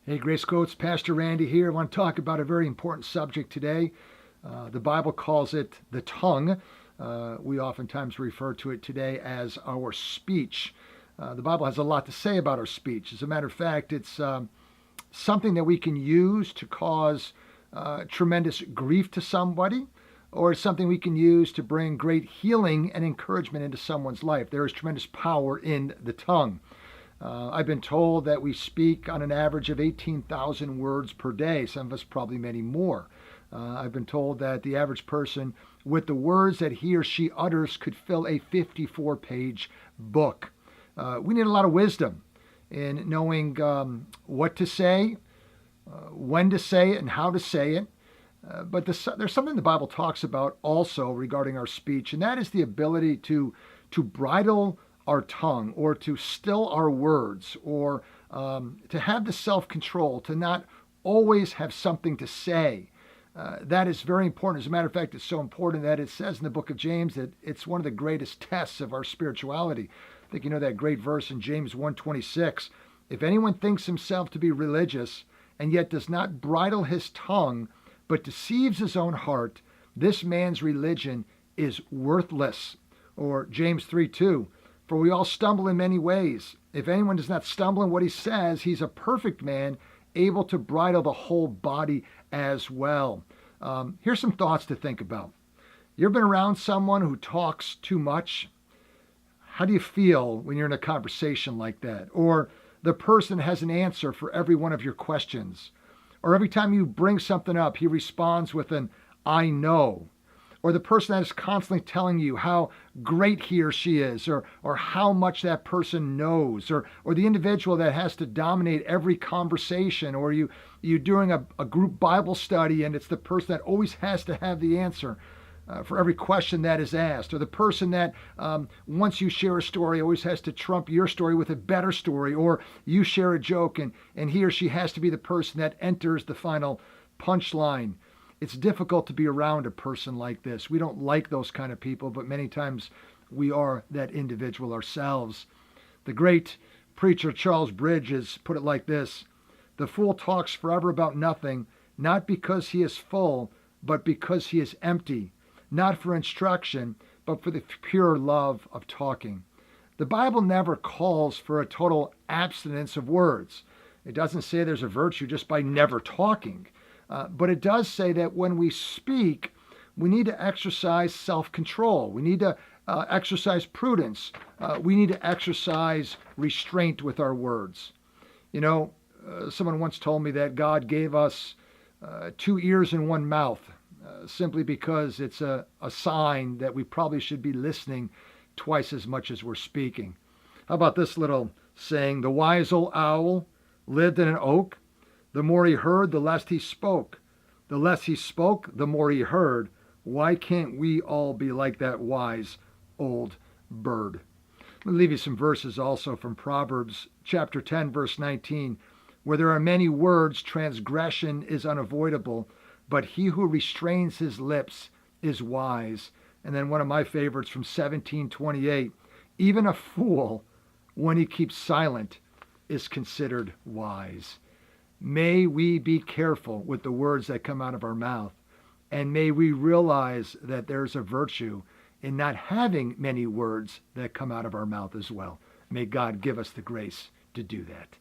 Hey, Grace Coates, Pastor Randy here. I want to talk about a very important subject today. The Bible calls it the tongue. We oftentimes refer to it today as our speech. The Bible has a lot to say about our speech. As a matter of fact, it's something that we can use to cause tremendous grief to somebody, or it's something we can use to bring great healing and encouragement into someone's life. There is tremendous power in the tongue. I've been told that we speak on an average of 18,000 words per day, some of us probably many more. I've been told that the average person, with the words that he or she utters, could fill a 54-page book. We need a lot of wisdom in knowing what to say, when to say it, and how to say it. But there's something the Bible talks about also regarding our speech, and that is the ability to bridle our tongue, or to still our words, or to have the self-control, to not always have something to say. That is very important. As a matter of fact, it's so important that it says in the book of James that it's one of the greatest tests of our spirituality. I think you know that great verse in James 1:26. If anyone thinks himself to be religious and yet does not bridle his tongue, but deceives his own heart, this man's religion is worthless. Or James 3:2. For we all stumble in many ways. If anyone does not stumble in what he says, he's a perfect man, able to bridle the whole body as well. Here's some thoughts to think about. You ever been around someone who talks too much? How do you feel when you're in a conversation like that? Or the person has an answer for every one of your questions. Or every time you bring something up, he responds with an "I know." Or the person that is constantly telling you how great he or she is, or how much that person knows, or the individual that has to dominate every conversation, or you doing a group Bible study and it's the person that always has to have the answer for every question that is asked, or the person that once you share a story always has to trump your story with a better story, or you share a joke and he or she has to be the person that enters the final punchline. It's difficult to be around a person like this. We don't like those kind of people, but many times we are that individual ourselves. The great preacher Charles Bridges put it like this: the fool talks forever about nothing, not because he is full, but because he is empty, not for instruction, but for the pure love of talking. The Bible never calls for a total abstinence of words. It doesn't say there's a virtue just by never talking. But it does say that when we speak, we need to exercise self-control. We need to exercise prudence. We need to exercise restraint with our words. You know, someone once told me that God gave us 2 ears and 1 mouth, simply because it's a sign that we probably should be listening twice as much as we're speaking. How about this little saying? The wise old owl lived in an oak. The more he heard, the less he spoke. The less he spoke, the more he heard. Why can't we all be like that wise old bird? Let me leave you some verses also from Proverbs chapter 10, verse 19. Where there are many words, transgression is unavoidable, but he who restrains his lips is wise. And then one of my favorites from 1728. Even a fool, when he keeps silent, is considered wise. May we be careful with the words that come out of our mouth, and may we realize that there's a virtue in not having many words that come out of our mouth as well. May God give us the grace to do that.